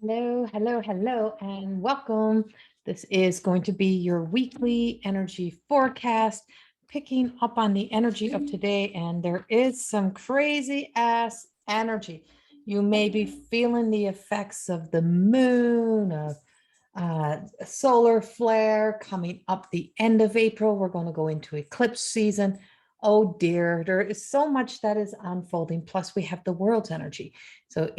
Hello, hello, hello, and welcome. This is going to be your weekly energy forecast, picking up on the energy of today. And there is some crazy ass energy. You may be feeling the effects of the moon, of a solar flare coming up the end of April. We're going to go into eclipse season. Oh dear, there is so much that is unfolding. Plus, we have the world's energy. So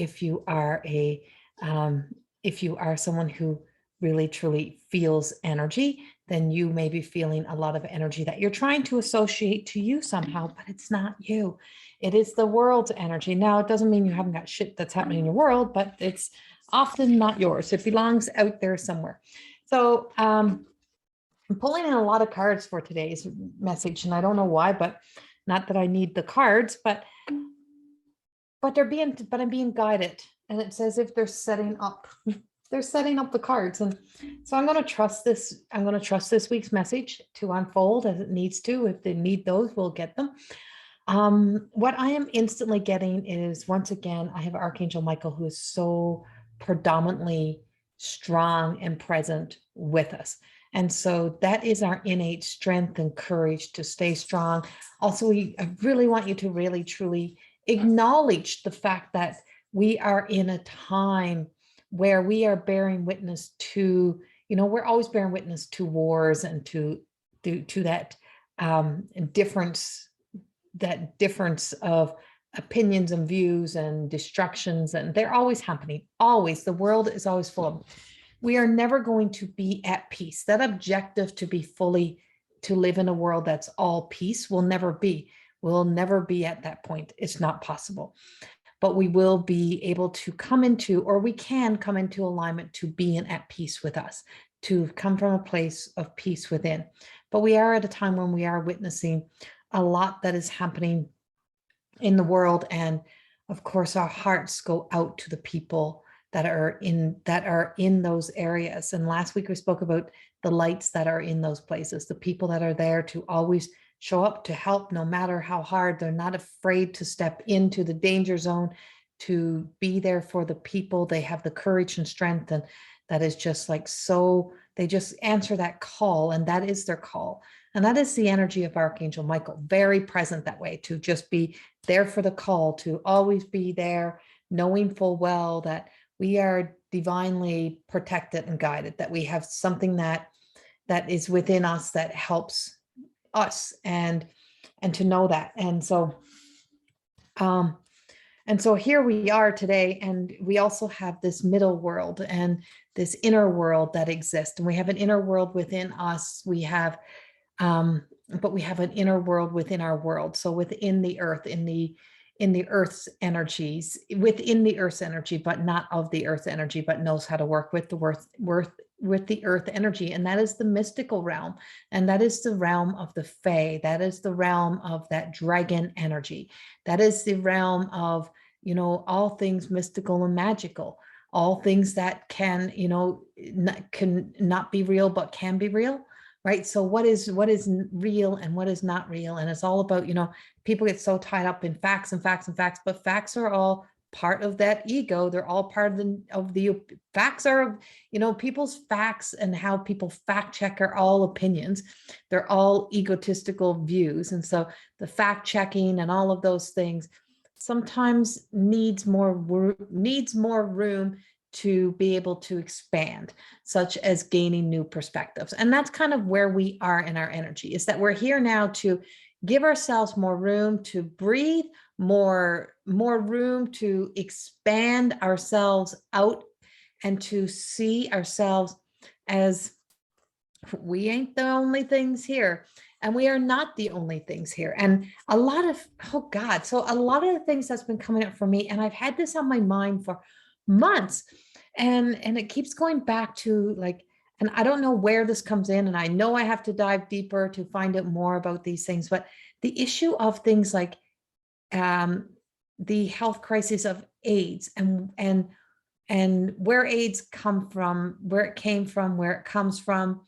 um, if you are someone who really truly feels energy, then you may be feeling a lot of energy that you're trying to associate to you somehow, but it's not you. It is the world's energy. Now, it doesn't mean you haven't got shit that's happening in your world, but it's often not yours. It belongs out there somewhere. So I'm pulling in a lot of cards for today's message, and I don't know why, but not that I need the cards, but I'm being guided, and it says if they're setting up the cards, and so I'm going to trust this. I'm going to trust this week's message to unfold as it needs to. If they need those, we'll get them. What I am instantly getting is, once again, I have Archangel Michael, who is so predominantly strong and present with us. And so that is our innate strength and courage to stay strong. Also, I really want you to really, truly acknowledge the fact that we are in a time where we are bearing witness to, we're always bearing witness to wars and to that difference of opinions and views and destructions, and they're always happening. Always. The world is always full of. We are never going to be at peace. That objective to live in a world that's all peace will never be. We'll never be at that point. It's not possible. But we will be able to come into, or we can come into alignment to being at peace with us, to come from a place of peace within. But we are at a time when we are witnessing a lot that is happening in the world. And of course, our hearts go out to the people that are in those areas. And last week we spoke about the lights that are in those places, the people that are there to always show up to help, no matter how hard. They're not afraid to step into the danger zone, to be there for the people. They have the courage and strength, and that is just like, so they just answer that call, and that is their call. And that is the energy of Archangel Michael, very present that way, to just be there for the call, to always be there, knowing full well that we are divinely protected and guided, that we have something that is within us that helps us, and to know that. And so here we are today, and we also have this middle world and this inner world that exists. And we have an inner world within us. But we have an inner world within our world. So within the earth, in the earth's energies, within the earth's energy, but not of the earth's energy, but knows how to work with the earth energy. And that is the mystical realm. And that is the realm of the Fae. That is the realm of that dragon energy. That is the realm of, all things mystical and magical, all things that can, can not be real, but can be real. Right. So what is real and what is not real? And it's all about, people get so tied up in facts and facts and facts, but facts are all part of that ego. They're all part of the facts are, people's facts, and how people fact check are all opinions. They're all egotistical views. And so the fact checking and all of those things sometimes needs more room to be able to expand, such as gaining new perspectives. And that's kind of where we are in our energy, is that we're here now to give ourselves more room to breathe, more room to expand ourselves out, and to see ourselves as, we ain't the only things here, and we are not the only things here. And a lot of, oh God, so a lot of the things that's been coming up for me, and I've had this on my mind for months, and it keeps going back to, like, and I don't know where this comes in, and I know I have to dive deeper to find out more about these things, but the issue of things like the health crisis of AIDS, and where AIDS come from, where it came from, where it comes from,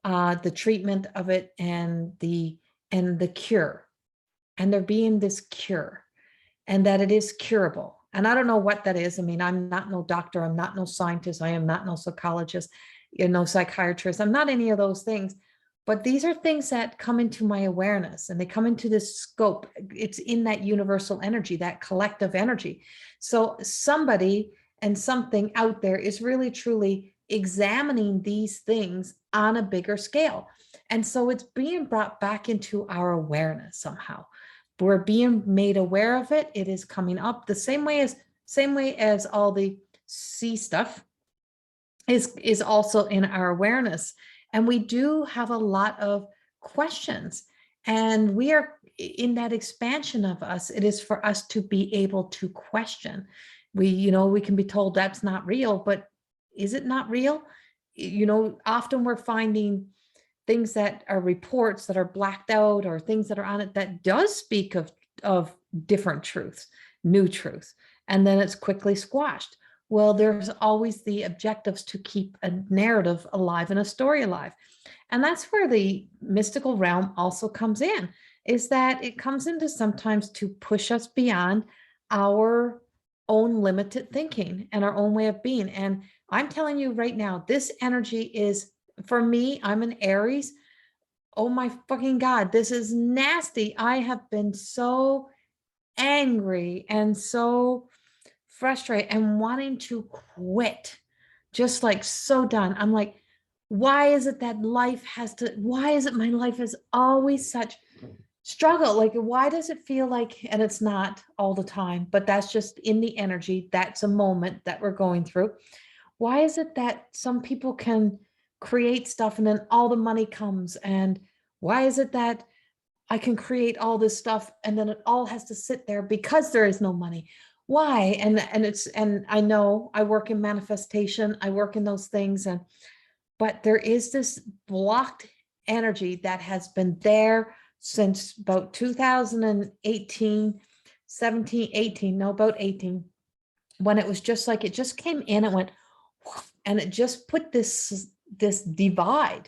the treatment of it, and the cure, and there being this cure, and that it is curable, And I don't know what that is. I mean, I'm not no doctor, I'm not no scientist, I am not no psychologist, no psychiatrist, I'm not any of those things. But these are things that come into my awareness, and they come into this scope. It's in that universal energy, that collective energy. So somebody and something out there is really truly examining these things on a bigger scale. And so it's being brought back into our awareness somehow. We're being made aware of it. It is coming up the same way as all the sea stuff is also in our awareness. And we do have a lot of questions, and we are in that expansion of us. It is for us to be able to question. We can be told that's not real, but is it not real? Often we're finding things that are reports that are blacked out, or things that are on it that does speak of different truths, new truths, and then it's quickly squashed. Well, there's always the objectives to keep a narrative alive and a story alive. And that's where the mystical realm also comes in, is that it comes into sometimes to push us beyond our own limited thinking and our own way of being. And I'm telling you right now, this energy is, for me, I'm an Aries. Oh my fucking God, this is nasty. I have been so angry and so frustrated and wanting to quit, just like so done. I'm like, why is it that why is it my life is always such struggle? Like, why does it feel like, and it's not all the time, but that's just in the energy. That's a moment that we're going through. Why is it that some people can create stuff and then all the money comes? And why is it that I can create all this stuff and then it all has to sit there because there is no money? Why? And I know I work in manifestation, I work in those things, but there is this blocked energy that has been there since about 2018, 17, 18, no, about 18, when it was just like, it just came in, it went, and it just put this divide.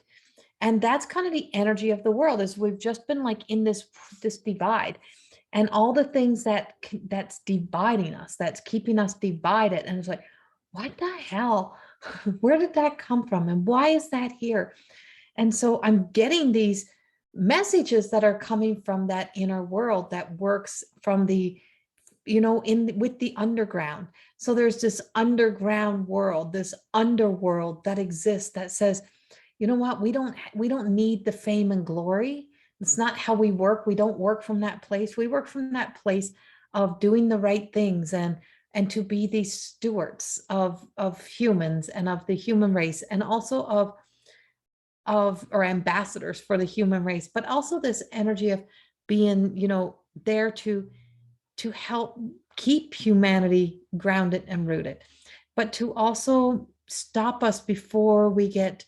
And that's kind of the energy of the world, is we've just been like in this divide, and all the things that's dividing us, that's keeping us divided. And it's like, what the hell? Where did that come from? And why is that here? And so I'm getting these messages that are coming from that inner world that works from the, with the underground. So there's this underground world, this underworld that exists, that says, you know what, we don't need the fame and glory. It's not how we work. We don't work from that place. We work from that place of doing the right things, and to be these stewards of humans and of the human race, and also of or ambassadors for the human race, but also this energy of being, there to help keep humanity grounded and rooted, but to also stop us before we get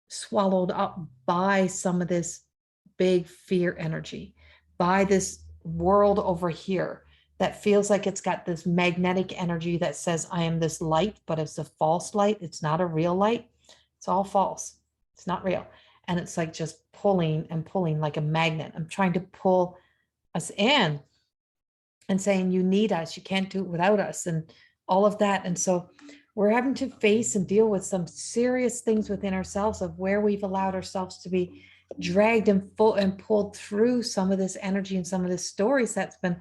swallowed up by some of this big fear energy, by this world over here that feels like it's got this magnetic energy that says, I am this light, but it's a false light. It's not a real light. It's all false. It's not real. And it's like just pulling and pulling like a magnet. I'm trying to pull us in and saying, you need us, you can't do it without us, and all of that. And so we're having to face and deal with some serious things within ourselves, of where we've allowed ourselves to be dragged and pulled through some of this energy and some of the stories that's been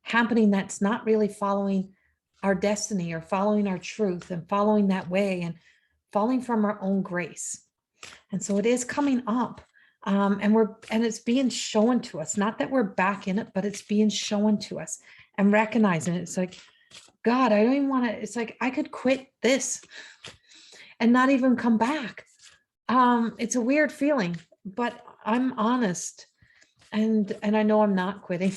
happening, that's not really following our destiny or following our truth and following that way and falling from our own grace. And so it is coming up. And it's being shown to us, not that we're back in it, but it's being shown to us, and recognizing it. It's like, God, I don't even want to, it's like, I could quit this and not even come back. It's a weird feeling, but I'm honest, and I know I'm not quitting,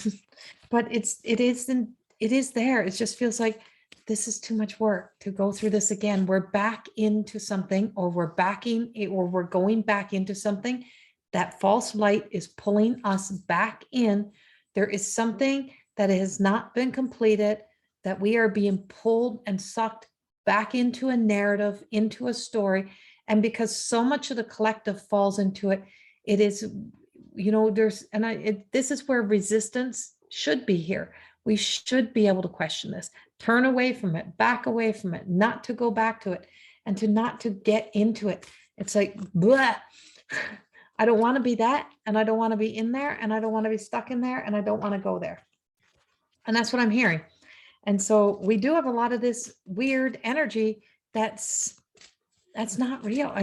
but it is there. It just feels like this is too much work to go through this again. We're back into something, or we're going back into something. That false light is pulling us back in. There is something that has not been completed, that we are being pulled and sucked back into a narrative, into a story. And because so much of the collective falls into it, it is, this is where resistance should be here. We should be able to question this, turn away from it, back away from it, not to go back to it, and to not to get into it. It's like, blah. I don't want to be that, and I don't want to be in there, and I don't want to be stuck in there, and I don't want to go there. And that's what I'm hearing. And so we do have a lot of this weird energy that's not real.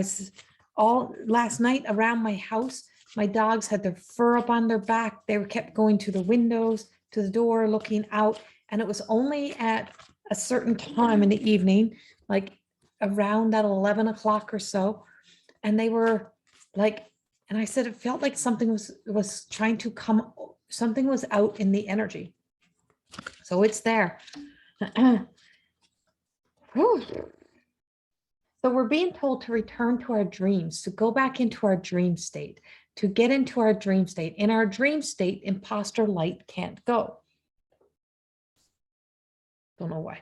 All last night around my house, my dogs had their fur up on their back. They kept going to the windows, to the door, looking out. And it was only at a certain time in the evening, like around that 11 o'clock or so. And they were like, and I said, it felt like something was trying to come, something was out in the energy. So it's there. Whew. So we're being told to return to our dreams, to go back into our dream state, to get into our dream state. In our dream state, imposter light can't go. Don't know why,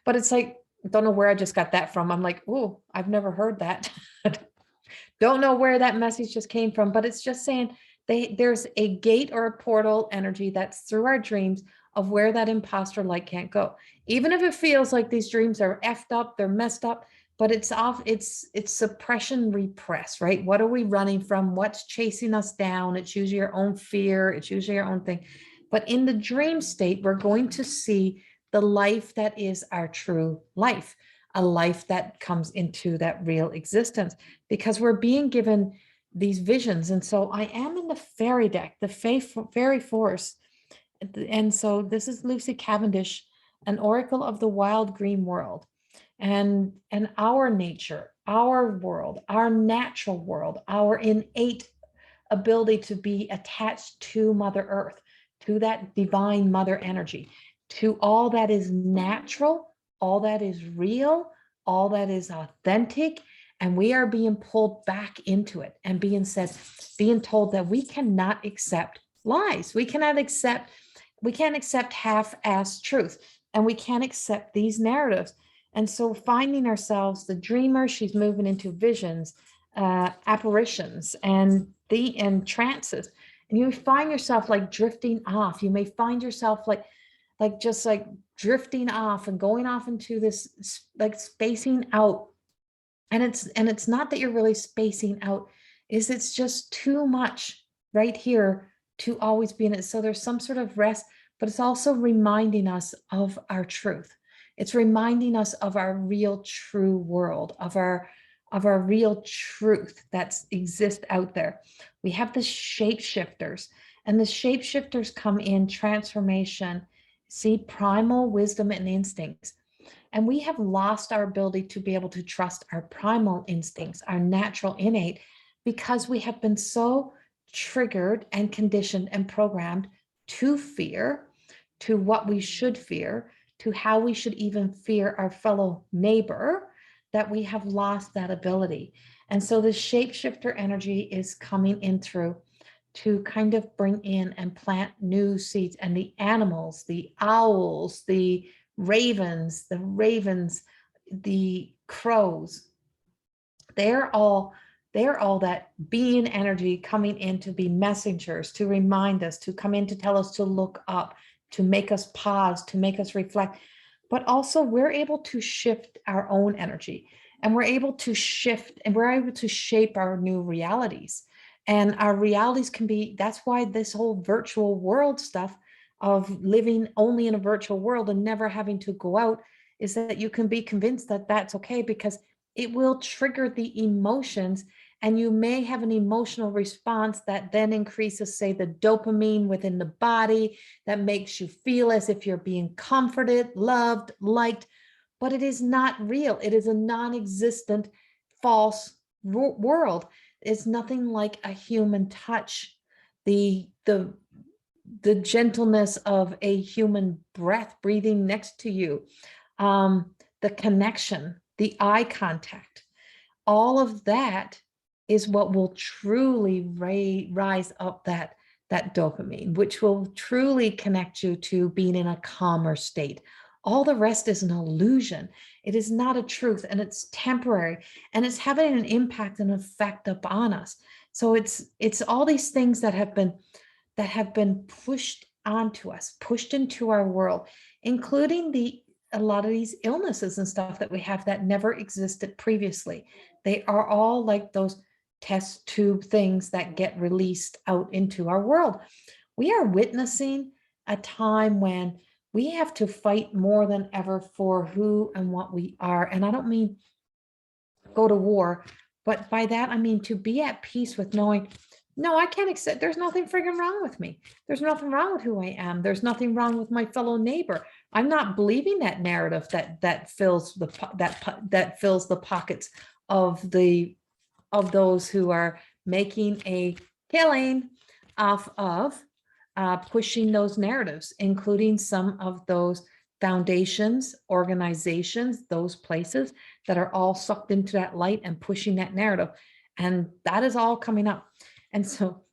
but it's like, don't know where I just got that from. I'm like, oh, I've never heard that. Don't know where that message just came from, but it's just saying there's a gate or a portal energy that's through our dreams of where that imposter light can't go. Even if it feels like these dreams are effed up, they're messed up, but it's suppression, repress, right? What are we running from? What's chasing us down? It's usually your own fear. It's usually your own thing. But in the dream state, we're going to see the life that is our true life, a life that comes into that real existence, because we're being given these visions. And so I am in the fairy deck, the fairy force. And so this is Lucy Cavendish, an oracle of the wild green world. And our nature, our world, our natural world, our innate ability to be attached to Mother Earth, to that divine mother energy, to all that is natural, all that is real, all that is authentic. And we are being pulled back into it and being told that we cannot accept lies. We can't accept half-assed truth, and we can't accept these narratives. And so finding ourselves, the dreamer, she's moving into visions, apparitions, and trances. And you find yourself like drifting off. You may find yourself like just like drifting off and going off into this, like spacing out. And it's not that you're really spacing out, it's just too much right here to always be in it. So there's some sort of rest, but it's also reminding us of our truth. It's reminding us of our real true world, of our real truth that exists out there. We have the shapeshifters, and the shapeshifters come in transformation, see, primal wisdom and instincts. And we have lost our ability to be able to trust our primal instincts, our natural innate, because we have been so triggered and conditioned and programmed to fear, to what we should fear, to how we should even fear our fellow neighbor, that we have lost that ability. And so the shapeshifter energy is coming in through to kind of bring in and plant new seeds. And the animals, the owls, the ravens, the crows, they're all that being energy coming in to be messengers, to remind us, to come in to tell us to look up, to make us pause, to make us reflect. But also we're able to shift our own energy, and we're able to shift, and we're able to shape our new realities. And our realities can be, that's why this whole virtual world stuff of living only in a virtual world and never having to go out, is that you can be convinced that that's okay, because it will trigger the emotions, and you may have an emotional response that then increases, say, the dopamine within the body, that makes you feel as if you're being comforted, loved, liked, but it is not real. It is a non-existent, false world. It's nothing like a human touch, the gentleness of a human breath breathing next to you, the connection, the eye contact, all of that is what will truly rise up that dopamine, which will truly connect you to being in a calmer state. All the rest is an illusion. It is not a truth, and it's temporary, and it's having an impact and effect upon us. So it's all these things that have been pushed onto us, pushed into our world, including a lot of these illnesses and stuff that we have that never existed previously. They are all like those test tube things that get released out into our world. We are witnessing a time when we have to fight more than ever for who and what we are. And I don't mean go to war, but by that, I mean to be at peace with knowing, no, I can't accept, there's nothing friggin' wrong with me. There's nothing wrong with who I am. There's nothing wrong with my fellow neighbor. I'm not believing that narrative that fills the pockets of those who are making a killing off of pushing those narratives, including some of those foundations, organizations, those places that are all sucked into that light and pushing that narrative. And that is all coming up. And so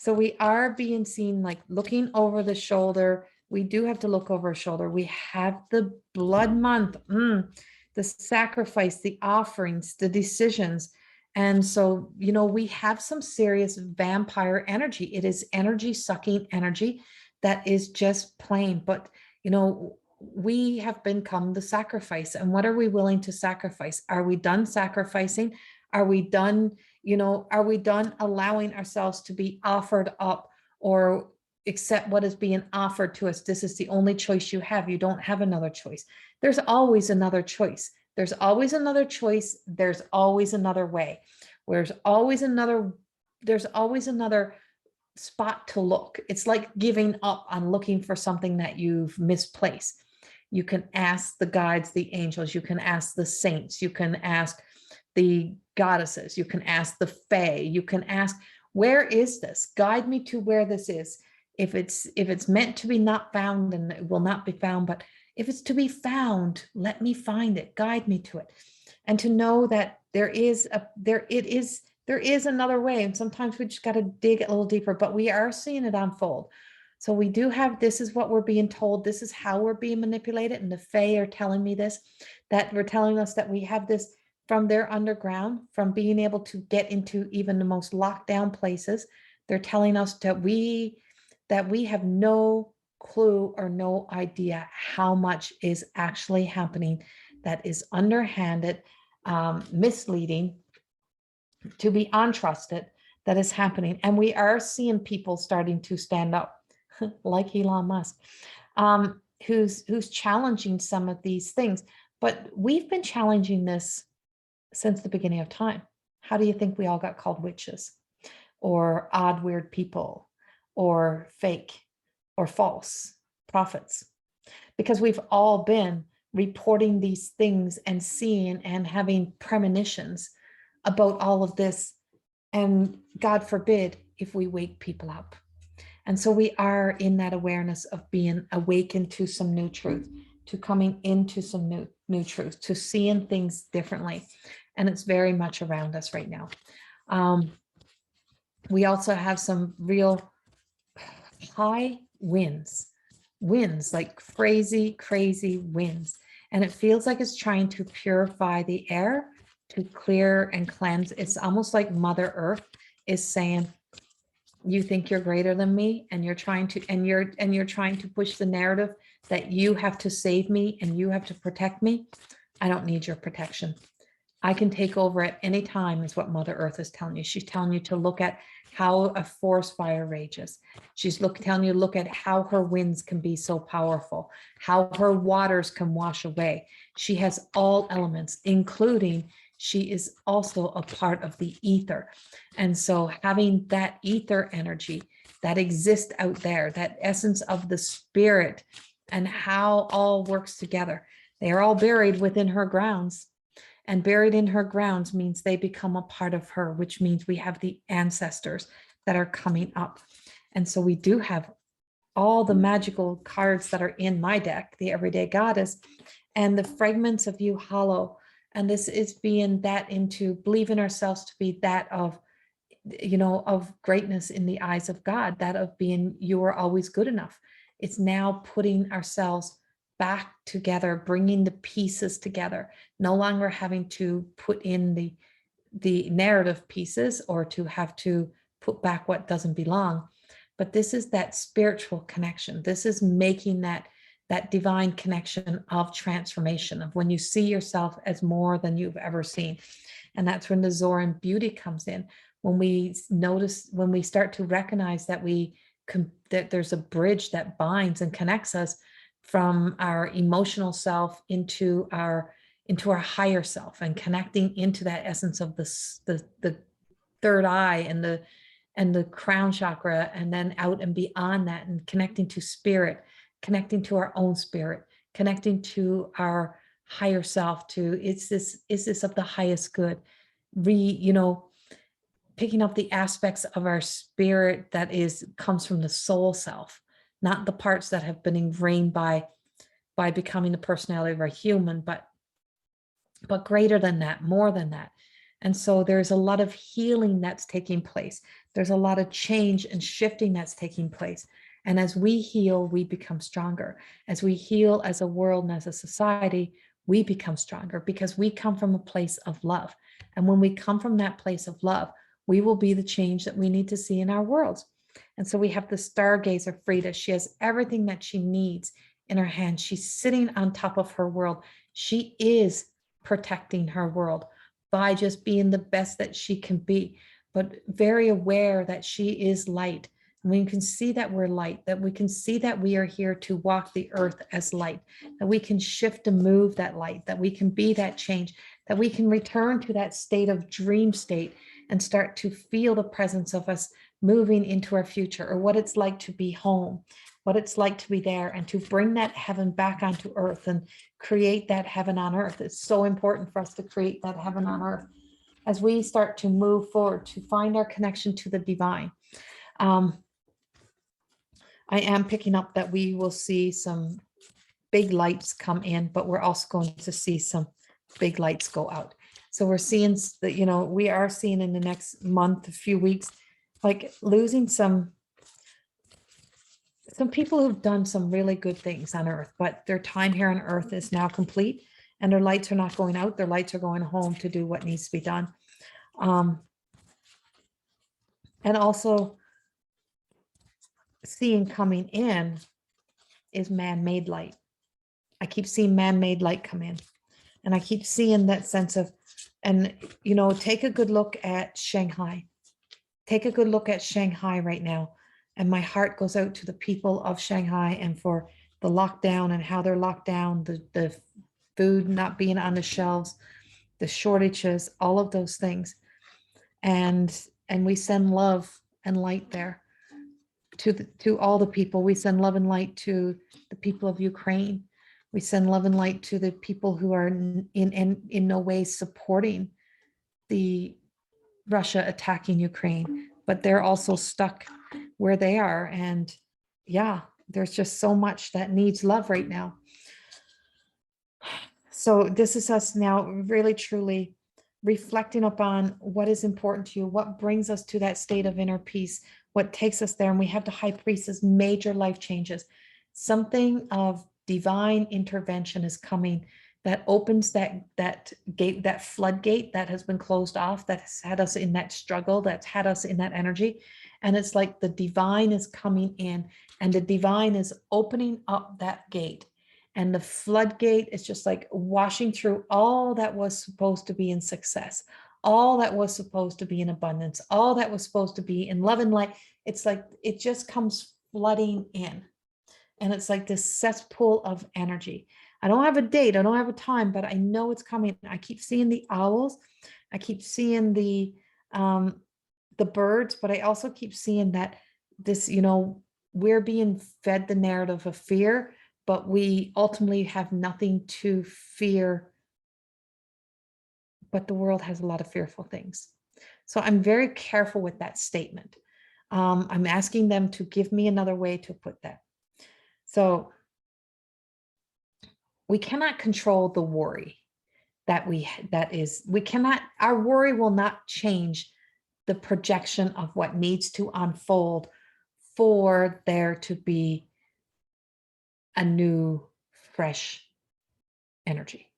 we are being seen, like looking over the shoulder. We do have to look over our shoulder. We have the blood month, the sacrifice, the offerings, the decisions. And so, we have some serious vampire energy. It is energy sucking energy that is just plain. But, we have become the sacrifice. And what are we willing to sacrifice? Are we done sacrificing? Are we done, allowing ourselves to be offered up or accept what is being offered to us? This is the only choice you have. You don't have another choice. There's always another choice. There's always another choice. There's always another way. There's always another spot to look. It's like giving up on looking for something that you've misplaced. You can ask the guides, the angels, you can ask the saints, you can ask the goddesses, you can ask the fae, you can ask, where is this? Guide me to where this is. If it's meant to be not found, then it will not be found. But if it's to be found, let me find it, guide me to it. And to know that there is another way. And sometimes we just got to dig a little deeper, but we are seeing it unfold. So we do have, this is what we're being told. This is how we're being manipulated. And the fae are telling me this, that we're telling us that we have this from their underground, from being able to get into even the most locked down places. They're telling us that we have no clue or no idea how much is actually happening that is underhanded, misleading, to be untrusted, that is happening. And we are seeing people starting to stand up, like Elon Musk, who's challenging some of these things. But we've been challenging this since the beginning of time. How do you think we all got called witches or odd, weird people or fake or false prophets? Because we've all been reporting these things and seeing and having premonitions about all of this. And God forbid if we wake people up. And so we are in that awareness of being awakened to some new truth, to coming into some new truth, to seeing things differently. And it's very much around us right now. We also have some real high winds, like crazy, crazy winds. And it feels like it's trying to purify the air, to clear and cleanse. It's almost like Mother Earth is saying, you think you're greater than me, and you're trying to push the narrative that you have to save me and you have to protect me. I don't need your protection. I can take over at any time, is what Mother Earth is telling you. She's telling you to look at how a forest fire rages. She's telling you, look at how her winds can be so powerful, how her waters can wash away. She has all elements, including she is also a part of the ether. And so having that ether energy that exists out there, that essence of the spirit and how all works together, they are all buried within her grounds. And buried in her grounds means they become a part of her, which means we have the ancestors that are coming up. And so we do have all the magical cards that are in my deck, the Everyday Goddess, and the fragments of you hollow. And this is being that into believing ourselves to be that of, of greatness in the eyes of God, that of being, you are always good enough. It's now putting ourselves back together, bringing the pieces together, no longer having to put in the narrative pieces or to have to put back what doesn't belong, but this is that spiritual connection. This is making that divine connection of transformation, of when you see yourself as more than you've ever seen. And that's when the Zoran beauty comes in. When we notice, when we start to recognize that that there's a bridge that binds and connects us from our emotional self into our higher self, and connecting into that essence of the third eye and the crown chakra, and then out and beyond that, and connecting to spirit, connecting to our own spirit, connecting to our higher self, to is this of the highest good, picking up the aspects of our spirit that comes from the soul self, not the parts that have been ingrained by becoming the personality of our human, but greater than that, more than that. And so there's a lot of healing that's taking place. There's a lot of change and shifting that's taking place. And as we heal, we become stronger. As we heal as a world and as a society, we become stronger, because we come from a place of love. And when we come from that place of love, we will be the change that we need to see in our worlds. And so we have the stargazer Frida. She has everything that she needs in her hand. She's sitting on top of her world. She is protecting her world by just being the best that she can be, but very aware that she is light. And we can see that we're light, that we can see that we are here to walk the earth as light, that we can shift and move that light, that we can be that change, that we can return to that state of dream state and start to feel the presence of us moving into our future, or what it's like to be home, what it's like to be there, and to bring that heaven back onto earth and create that heaven on earth. It's so important for us to create that heaven on earth as we start to move forward, to find our connection to the divine. I am picking up that we will see some big lights come in, but we're also going to see some big lights go out. So we're seeing that, we are seeing in the next month, a few weeks, like losing some people who've done some really good things on earth, but their time here on earth is now complete, and their lights are not going out. Their lights are going home to do what needs to be done. And also seeing coming in is man-made light. I keep seeing man-made light come in, and I keep seeing that sense of, and take a good look at Shanghai. Take a good look at Shanghai right now. And my heart goes out to the people of Shanghai, and for the lockdown and how they're locked down, the food not being on the shelves, the shortages, all of those things. And we send love and light there to all the people. We send love and light to the people of Ukraine. We send love and light to the people who are in no way supporting the Russia attacking Ukraine, but they're also stuck where they are. And yeah, there's just so much that needs love right now. So this is us now really truly reflecting upon what is important to you, what brings us to that state of inner peace, what takes us there. And we have the high priestess, major life changes. Something of divine intervention is coming that opens that gate, that floodgate that has been closed off, that has had us in that struggle, that's had us in that energy. And it's like the divine is coming in, and the divine is opening up that gate. And the floodgate is just like washing through all that was supposed to be in success, all that was supposed to be in abundance, all that was supposed to be in love and light. It's like it just comes flooding in. And it's like this cesspool of energy. I don't have a date, I don't have a time, but I know it's coming. I keep seeing the owls. I keep seeing the birds, but I also keep seeing that this, we're being fed the narrative of fear, but we ultimately have nothing to fear. But the world has a lot of fearful things. So I'm very careful with that statement. I'm asking them to give me another way to put that. So we cannot control the worry our worry will not change the projection of what needs to unfold for there to be a new, fresh energy.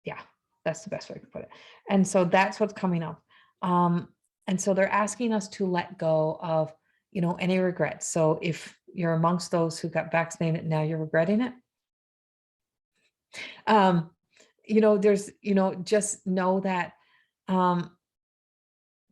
Yeah, that's the best way to put it. And so that's what's coming up. And so they're asking us to let go of, any regrets. So if you're amongst those who got vaccinated, now you're regretting it. Um, there's, just know that um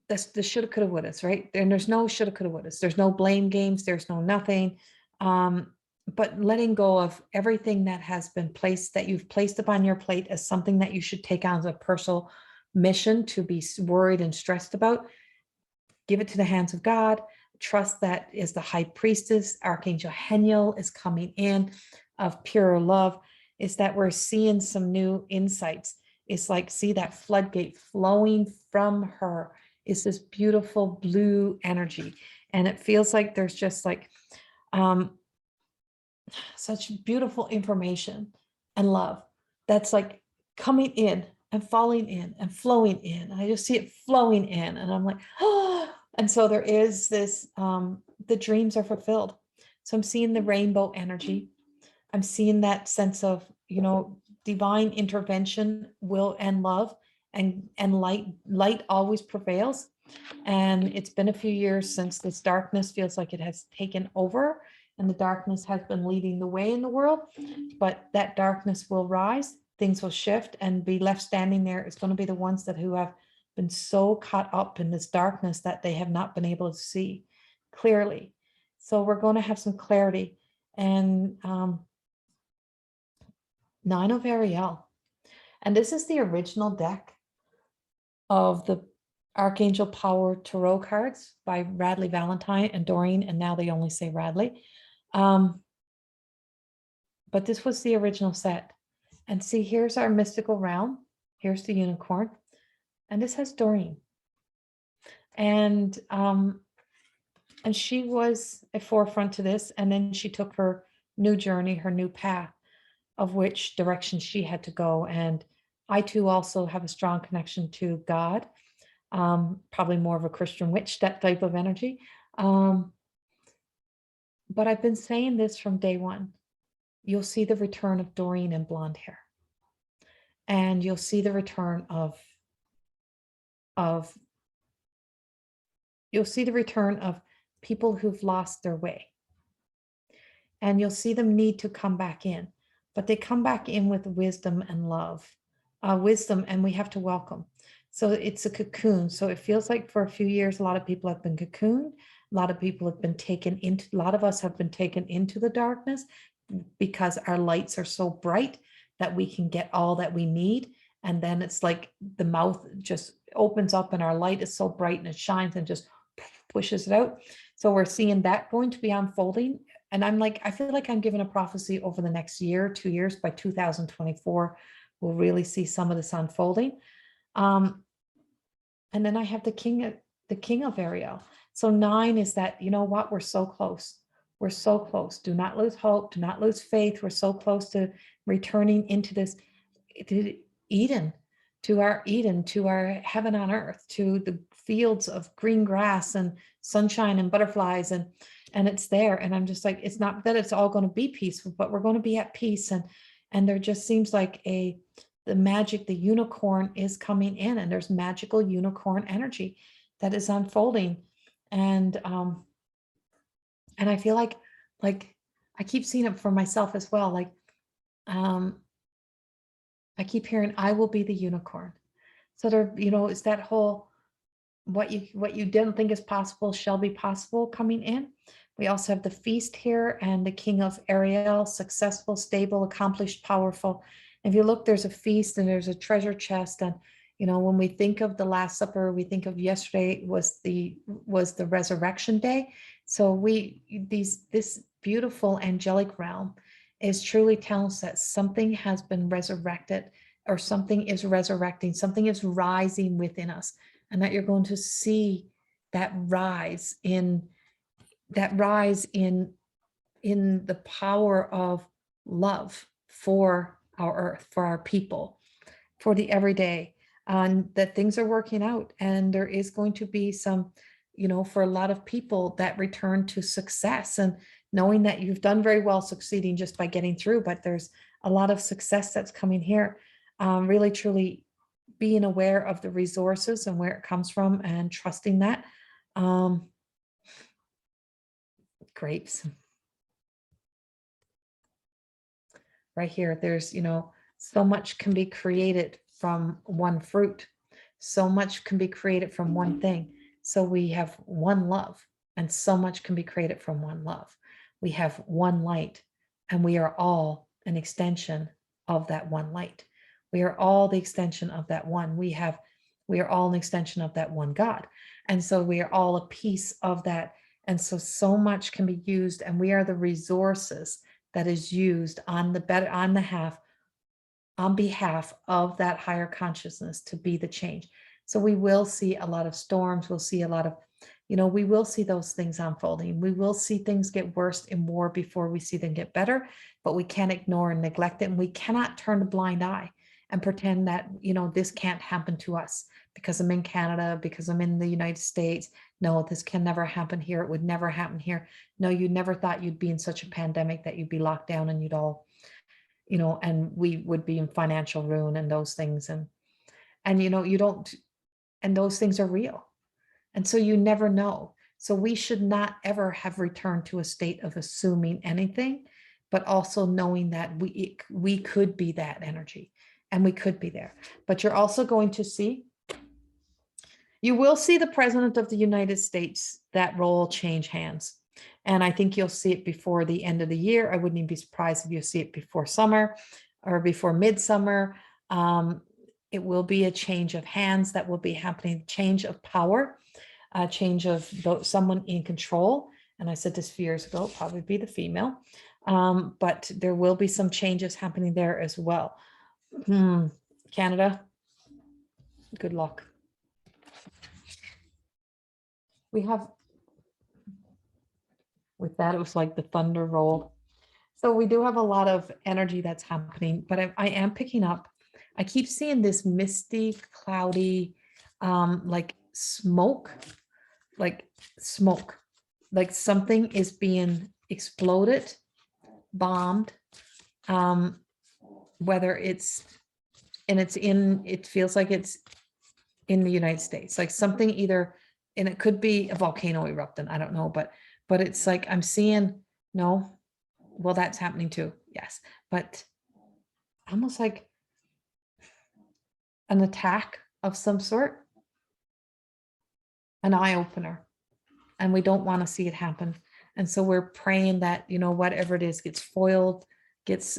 that's the shoulda, coulda, wouldas, right? And there's no shoulda, coulda, wouldas. There's no blame games. There's no nothing. Um, but letting go of everything that has been placed, that you've placed upon your plate as something that you should take on as a personal mission to be worried and stressed about, give it to the hands of God. Trust that is the high priestess, Archangel Heniel is coming in of pure love, is that we're seeing some new insights. It's like, see that floodgate flowing from her is this beautiful blue energy. And it feels like there's just like such beautiful information and love that's like coming in and falling in and flowing in. And I just see it flowing in and I'm like, oh, and so there is this, the dreams are fulfilled. So I'm seeing the rainbow energy. I'm seeing that sense of, divine intervention, will and love, and light always prevails. And it's been a few years since this darkness feels like it has taken over and the darkness has been leading the way in the world, but that darkness will rise, things will shift, and be left standing there is going to be the ones that who have been so caught up in this darkness that they have not been able to see clearly. So we're going to have some clarity. And Nine of Ariel. And this is the original deck of the Archangel Power Tarot cards by Radley Valentine and Doreen, and now they only say Radley. But this was the original set. And see, here's our mystical realm. Here's the unicorn. And this has Doreen. And she was a forefront to this. And then she took her new journey, her new path of which direction she had to go. And I too also have a strong connection to God, probably more of a Christian witch, that type of energy. But I've been saying this from day one. You'll see the return of Doreen in blonde hair. And you'll see the return of you'll see the return of people who've lost their way. And you'll see them need to come back in, but they come back in with wisdom and love, wisdom, and we have to welcome. So it's a cocoon. So it feels like for a few years, a lot of people have been cocooned. A lot of people have been taken into, a lot of us have been taken into the darkness because our lights are so bright that we can get all that we need. And then it's like the mouth just opens up and our light is so bright and it shines and just pushes it out. So we're seeing that going to be unfolding. And I'm like, I feel like I'm given a prophecy over the next year, 2 years, by 2024, we'll really see some of this unfolding. And then I have the king of Ariel. So 9 is that, you know what, we're so close. We're so close. Do not lose hope. Do not lose faith. We're so close to returning into this, to Eden, to our heaven on earth, to the fields of green grass and sunshine and butterflies, and it's there. And I'm just like, it's not that it's all going to be peaceful, but we're going to be at peace. And there just seems like the magic, the unicorn is coming in, and there's magical unicorn energy that is unfolding. And I feel like I keep seeing it for myself as well. Like, I keep hearing, I will be the unicorn. So there, it's that whole, what you didn't think is possible shall be possible coming in. We also have the feast here and the king of Ariel, successful, stable, accomplished, powerful. If you look, there's a feast and there's a treasure chest. And, when we think of the Last Supper, we think of yesterday was the resurrection day. So this beautiful angelic realm is truly telling us that something has been resurrected, or something is resurrecting, something is rising within us, and that you're going to see that rise in the power of love for our earth, for our people, for the everyday, and that things are working out. And there is going to be some, for a lot of people, that return to success, and knowing that you've done very well succeeding just by getting through, but there's a lot of success that's coming here. Really, truly being aware of the resources and where it comes from and trusting that. Grapes. Right here, there's, so much can be created from one fruit. So much can be created from one thing. So we have one love, and so much can be created from one love. We have one light, and we are all an extension of that one light. We are all the extension of that one. We are all an extension of that one God. And so we are all a piece of that. And so much can be used, and we are the resources that is used on behalf of that higher consciousness to be the change. So we will see a lot of storms. We'll see a lot of, we will see those things unfolding. We will see things get worse and more before we see them get better, but we can't ignore and neglect it. And we cannot turn a blind eye and pretend that, this can't happen to us because I'm in Canada, because I'm in the United States. No, this can never happen here. It would never happen here. No, you never thought you'd be in such a pandemic that you'd be locked down and you'd all, and we would be in financial ruin and those things. And you don't, and those things are real. And so you never know. So we should not ever have returned to a state of assuming anything, but also knowing that we could be that energy and we could be there. But you're also going to see, you will see the president of the United States, that role change hands. And I think you'll see it before the end of the year. I wouldn't even be surprised if you see it before summer or before midsummer. It will be a change of hands that will be happening, change of power, a change of someone in control. And I said this a few years ago, probably be the female. But there will be some changes happening there as well. Canada, good luck. We have, with that, it was like the thunder rolled. So we do have a lot of energy that's happening, but I am picking up, I keep seeing this misty, cloudy, like smoke, like something is being exploded, bombed, whether it's, and it feels like it's in the United States, like something either, and it could be a volcano erupting, I don't know, but it's like, I'm seeing, no, well, that's happening too, yes, but almost like an attack of some sort, an eye opener, and we don't want to see it happen. And so we're praying that, whatever it is gets foiled, gets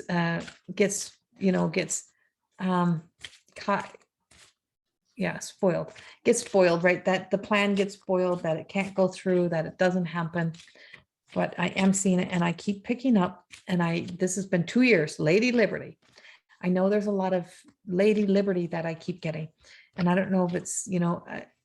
spoiled, gets spoiled, right? That the plan gets spoiled, that it can't go through, that it doesn't happen. But I am seeing it, and I keep picking up, and this has been 2 years, Lady Liberty. I know there's a lot of Lady Liberty that I keep getting, and I don't know if it's,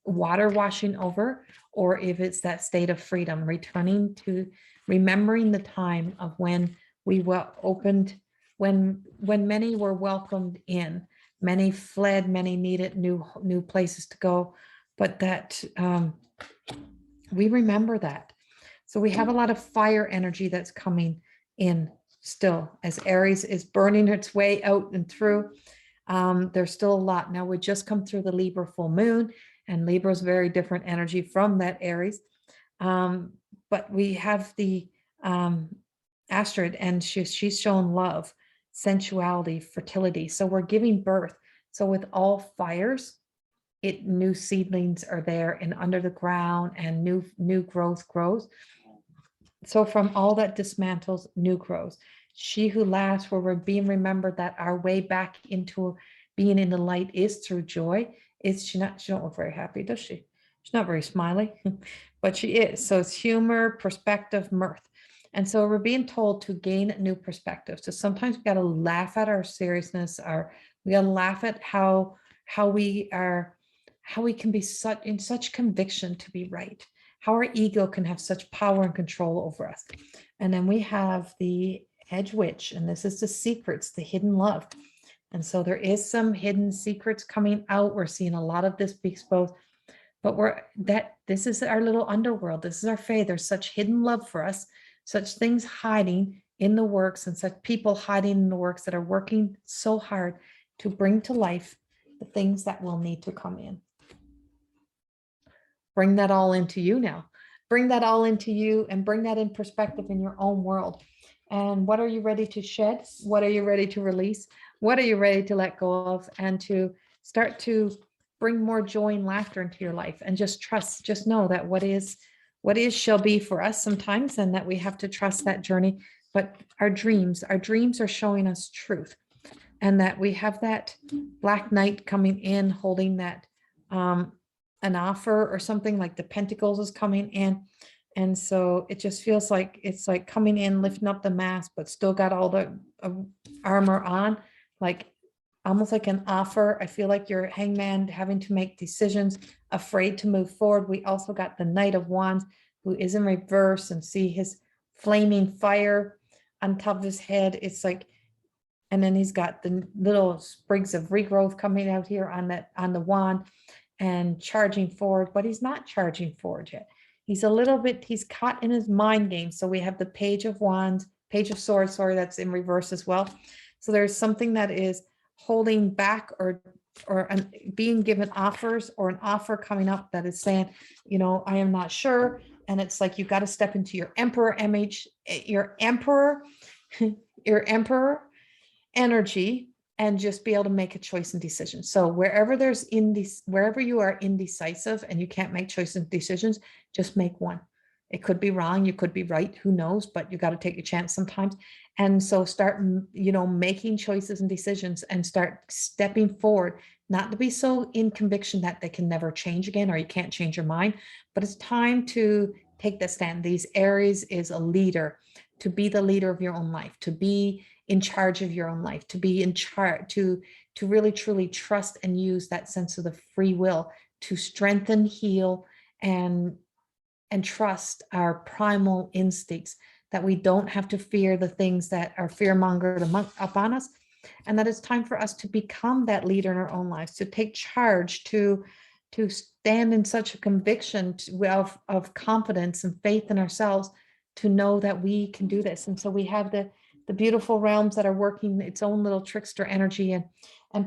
water washing over, or if it's that state of freedom, returning to remembering the time of when we opened, when many were welcomed in, many fled, many needed new places to go, but that we remember that. So we have a lot of fire energy that's coming in still, as Aries is burning its way out and through. There's still a lot. Now we just come through the Libra full moon, and Libra is very different energy from that Aries. But we have the Astrid, and she's shown love, sensuality, fertility. So we're giving birth. So with all fires, new seedlings are there and under the ground, and new growth grows. So from all that dismantles, new grows. She who laughs, where we're being remembered that our way back into being in the light is through joy. She don't look very happy, does she? She's not very smiley, but she is. So it's humor, perspective, mirth. And so we're being told to gain new perspectives. So sometimes we got to laugh at our seriousness, we got to laugh at how we can be in such conviction to be right, how our ego can have such power and control over us. And then we have the Hedge Witch, and this is the secrets, the hidden love. And so there is some hidden secrets coming out. We're seeing a lot of this be exposed, but this is our little underworld. This is our faith. There's such hidden love for us, such things hiding in the works, and such people hiding in the works that are working so hard to bring to life the things that will need to come in. Bring that all into you now. Bring that all into you and bring that in perspective in your own world. And what are you ready to shed? What are you ready to release? What are you ready to let go of? And to start to bring more joy and laughter into your life, and just trust, just know that what is shall be for us sometimes, and that we have to trust that journey. But our dreams are showing us truth, and that we have that Black Knight coming in, holding that an offer or something, like the Pentacles is coming in. And so it just feels like it's like coming in, lifting up the mask, but still got all the armor on, like almost like an offer. I feel like you're hangman, having to make decisions, afraid to move forward. We also got the Knight of Wands, who is in reverse, and see his flaming fire on top of his head. It's like, and then he's got the little sprigs of regrowth coming out here on the wand, and charging forward, but he's not charging forward yet. He's a little bit, he's caught in his mind game. So we have the Page of Wands, Page of Swords, sorry, that's in reverse as well. So there's something that is holding back, or being given offers, or an offer coming up that is saying, you know, I am not sure. And it's like, you've got to step into your emperor your emperor energy, and just be able to make a choice and decision. So wherever you are indecisive and you can't make choices and decisions, just make one. It could be wrong, you could be right, who knows, but you got to take a chance sometimes. And so start, you know, making choices and decisions, and start stepping forward, not to be so in conviction that they can never change again, or you can't change your mind, but it's time to take that stand. These Aries is a leader, to be the leader of your own life, to be in charge of your own life, to be in charge, to really truly trust and use that sense of the free will to strengthen, heal, and trust our primal instincts, that we don't have to fear the things that are fear-mongered upon us, and that it's time for us to become that leader in our own lives, to take charge, to stand in such a conviction of confidence and faith in ourselves, to know that we can do this. And so we have the beautiful realms that are working its own little trickster energy, and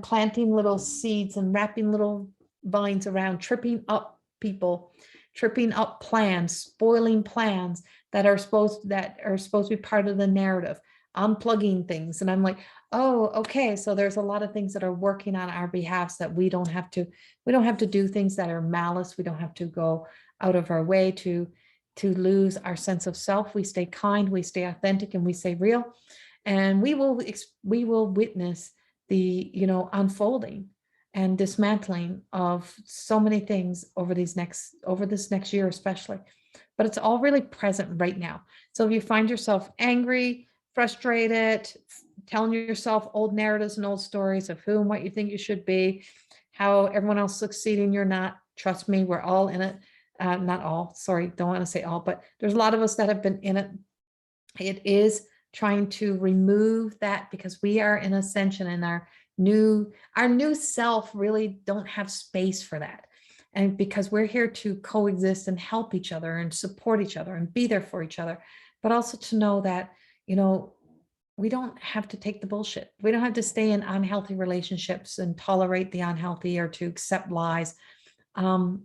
planting little seeds and wrapping little vines around, tripping up people, tripping up plans, spoiling plans that are supposed to be part of the narrative, unplugging things. And I'm like, oh, okay. So there's a lot of things that are working on our behalf, so that we don't have to do things that are malice. We don't have to go out of our way to lose our sense of self. We stay kind, we stay authentic, and we stay real. And we will witness the, you know, unfolding and dismantling of so many things over this next year, especially. But it's all really present right now. So if you find yourself angry, frustrated, telling yourself old narratives and old stories of who and what you think you should be, how everyone else succeeding, you're not, trust me, we're all in it. Not all, sorry, don't want to say all, but there's a lot of us that have been in it. It is trying to remove that, because we are in ascension, and our new self really don't have space for that. And because we're here to coexist and help each other and support each other and be there for each other, but also to know that, you know, we don't have to take the bullshit. We don't have to stay in unhealthy relationships and tolerate the unhealthy, or to accept lies.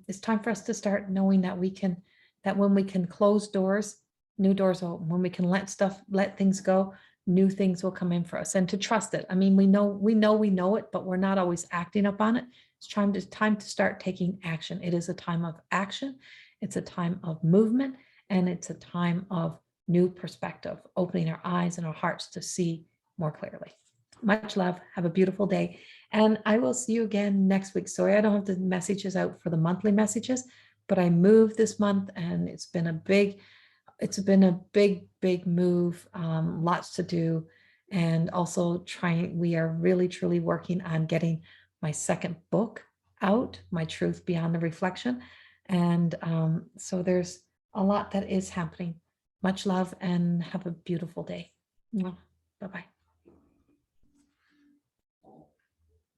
It's time for us to start knowing that when we can close doors, new doors open. When we can let things go, new things will come in for us, and to trust it. I mean, we know it, but we're not always acting upon it. It's time to start taking action. It is a time of action. It's a time of movement, and it's a time of new perspective, opening our eyes and our hearts to see more clearly. Much love. Have a beautiful day. And I will see you again next week. Sorry, I don't have the messages out for the monthly messages, but I moved this month, and it's been a big move, lots to do. And also we are really, truly working on getting my second book out, My Truth Beyond the Reflection. And so there's a lot that is happening. Much love, and have a beautiful day. Bye-bye.